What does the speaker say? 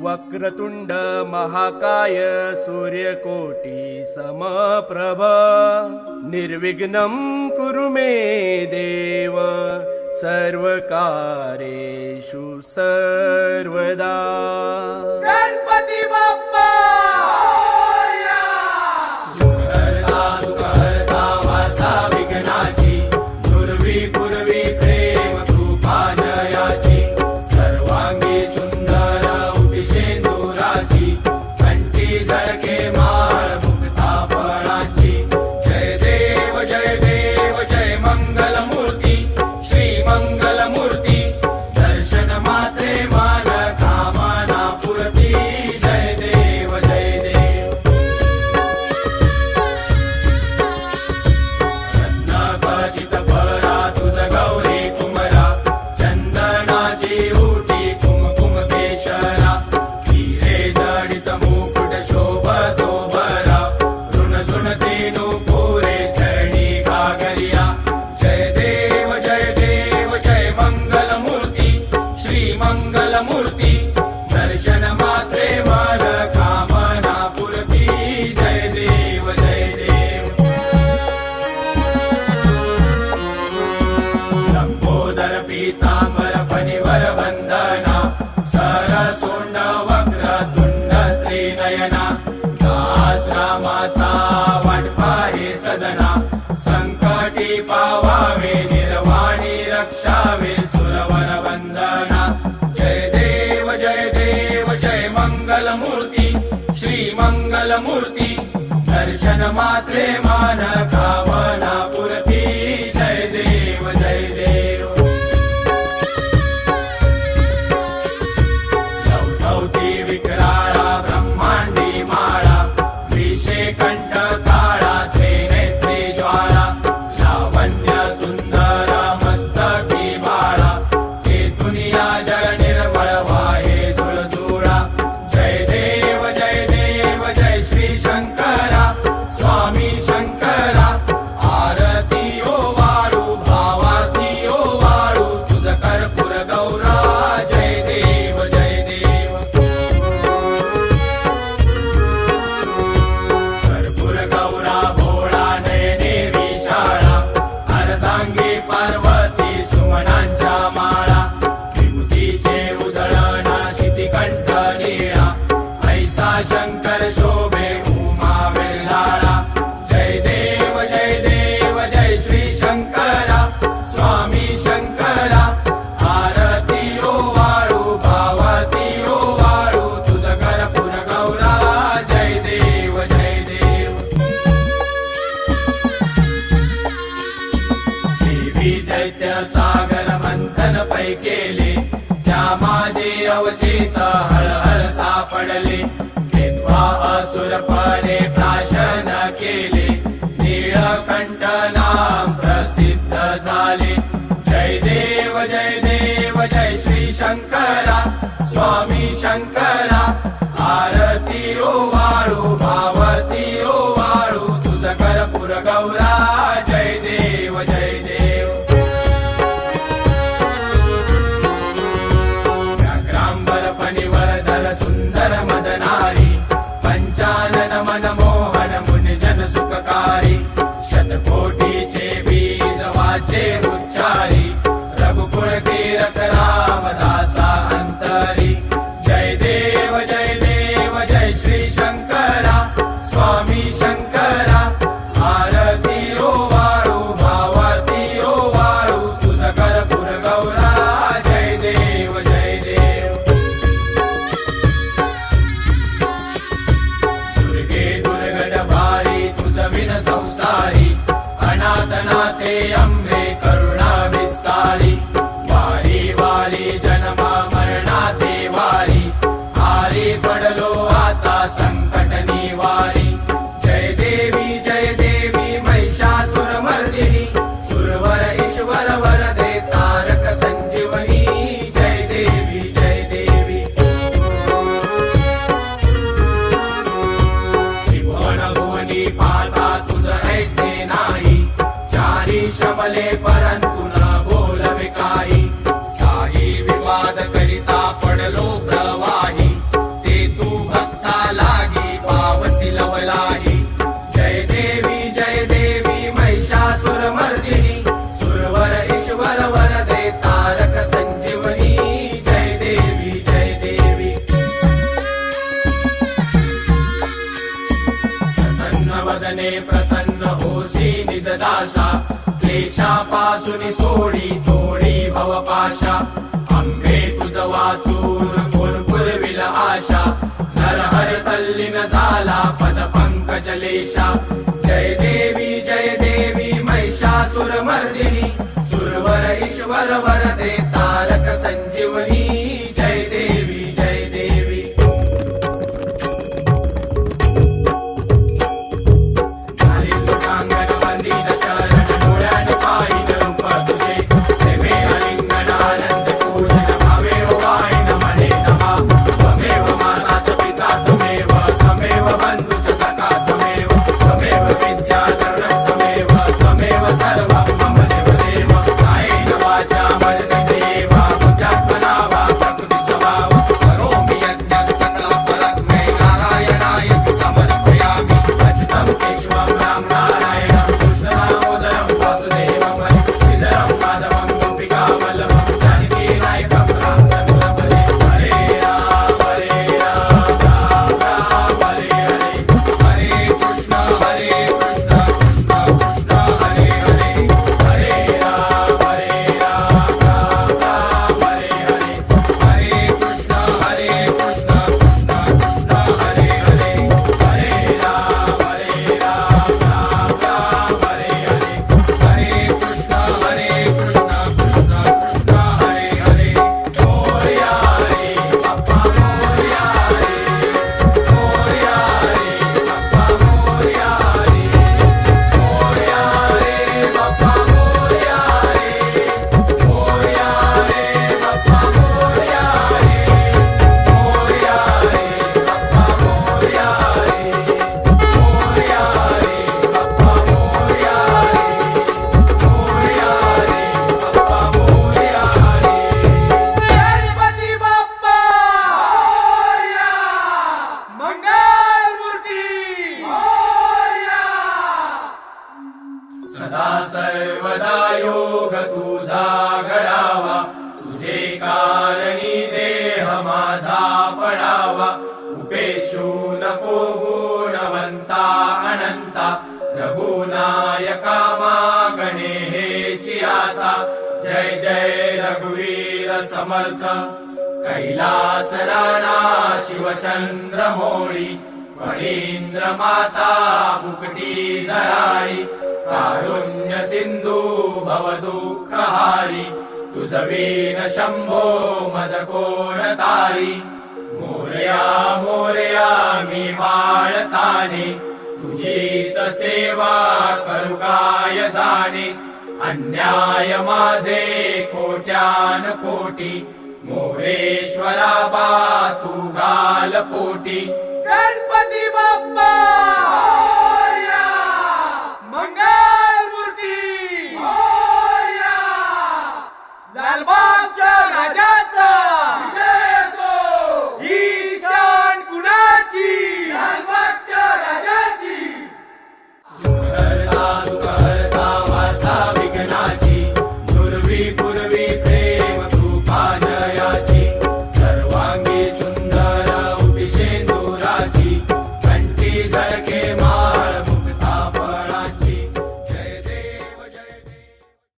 वक्रतुंड महाकाय सूर्यकोटी समप्रभ निर्विघ्नं कुरु मे देव सर्वकार्येषु सर्वदा। गणपती बाप्पा सुखहर्ता सुखहर्ता वार्ता विघ्नाची पूर्वी पूर्वी प्रेम कृपा जयाची सर्वांगी सुंदर उटिशेंदुराची कंठी झळके माळ मुक्ता फळाची जय देव जय देव जय मंगल मूर्ती श्री मंगल मूर्ती दर्शन मात्रे मान कामना पूर्ती जय देव जय देव। रत्नाखचित परा तुझ गौरी कुमरा चंदनाची उटी कुमकुम केशरा हिरे जडित मुकुट शोभतो भरा ऋण झुणते नुपुरे चरणी घागरिया जय देव जय देव जय मंगल मूर्ती श्री मंगल मूर्ती दर्शन मात्रे मान कामना पूर्ती जय देव जय देव। लंबोदर पीतांबर फणीवर वंदना सरसोंड वक्रतुंड त्रिनयना दास रामाचा वाटपा हे सदना संकटी पावावे निर्वाणी रक्षावे सुरवर वंदना जय देव जय देव जय मंगल मूर्ती श्री मंगल मूर्ती दर्शन मात्रे मान कामना पूर्ती जय देव जय देव। चौथौती विक्राळा ब्रह्मांडी माळा विषे कंठ काळा त्रिनेत्री ज्वाळा लावण्य सुंदर मस्तकी बाळा हे दुनिया जय निर्मळ वाहे झुळझुळा जय देव जय देव जय श्री शंकरा स्वामी शंकरा आरती ओ वाळू भावाती ओ वाळू तुझ कर्पूर गौरा जय देव जय देव। कर्पूर गौरा भोळा नयने विशाळा अर्धांगी पार्वती सुमनांच्या माळा विभूतीचे उधळण शितिकंठ नीळा ऐसा शंकर शोभे उमा वेल्हाळा जय देव जय देव जय श्री शंकरा स्वामी शंकरा आरती ओ वाळू भावती ओ वाळू तुझ कर्पूर गौरा जय देव जय देव। देवी दैत्य सागर मंथन पै केले त्या माझे अवचित हळहळ सापडले विधवा असुरपणे प्राशन केले नीळकंठ नाम प्रसिद्ध झाले जय देव जय देव जय श्री शंकरा स्वामी शंकरा आरती ओ वाळू भावती ओ वाळू तुझ कर्पूर गौरा जय देव जय देव। व्याघ्रांबर फणीवर धर सुंदर मदनारी पंचानन मनमोहन मुनिजन सुखकारी शतकोटीचे बीज वाचे उच्चारी रघुकुळ कीरक रामदासा अंतरी जय देव जय देव जय श्री शंकरा स्वामी शंकरा आरती ओ वाळू भावती ओ वाळू तुझ कर्पूर गौरा जय देव जय देव। दुर्गे दुर्गड भारी तुझ विन संसारी अनाथनाथे अंबे करुणा विस्तारी वारी वारी जन्म मरणाते वारी आरी पडलो आता संकट निवारी जय देवी महिषासुर मर्दिनी सुरवर ईश्वर वरदे तारक संजीवनी जय देवी जय देवी। त्रिभुवन भुवनी पाहता तुझ ऐसे नाही चारी शमले पर दर्शने प्रसन्न होसी निजदासा क्लेशापासून सोडी तोडी भवपाशा अंबे तुझ वाचून कोण पुरविल आशा नरहर तल्लीन झाला पद पंकजलेशा जय देवी महिषासुर मर्दिनी सुरवर ईश्वर वरदे तारक संजीवनी जय देवी जय देवी सांगन वंदित शरण डोळ्याने पाहिन रूप तुझे प्रेमे आलिंगन आनंद पूजन भावे वाहिन मने नमा त्वमेव माताच पिता त्वमेव त्वमेव बंधुच सखा त्वमेव त्वमेव विद्याधरं त्वमेव त्वमेव सर्वं मम देवदेव कायेन वाचा मनसेन्द्रियेव बुद्ध्यात्मना वा प्रकृति स्वभाव करोमि यज्ञः सकलः परस्मै नारायणाय समर्पयामि अच्युतं केशवं राम नारायणं कृष्णदामोदरं वासुदेवं श्रीधरं माधवं गोपिकावल्लभं जानकीनायकं रामचन्द्रं भजे हरे राम राम राम हरे हरे हरे कृष्ण कृष्ण कृष्ण हरे हरे हरे राम राम राम हरे हरे हरे कृष्ण कृष्ण कृष्ण हरे हरे हरे राम राम राम हरे हरे हरे कृष्ण कृष्ण कृष्ण हरे हरे मोरया रे बाप्पा मोरया रे मोरया रे बाप्पा मोरया रे मोरया रे बाप्पा मोरया रे मोरया रे बाप्पा मोरया रे मोरया रे बाप्पा मोरया रे मोरया रे बाप्पा मोरया गणपती बाप्पा मोरया. मंगलमूर्ती मोरया. सदा सर्वदा योग तुझा घडावा तुझे कारणी देह माझा पडावा उपेक्षू नको गुणवंता अनंता रघुनायका मागणे हेची आता जय जय रघुवीर समर्थ कैलास राणा शिवचंद्र मोळी फणींद्र माता मुकटी जराळी कारुण्य सिंधू भव दुःखहारी तुझ वीण शंभो मज कोण तारी मोरया मोरया मी बाळताने तुझीच सेवा करू काय जाणे अन्याय माझे कोट्यान कोटी मोरेश्वरा बा तू घाल पोटी गणपती बाप्पा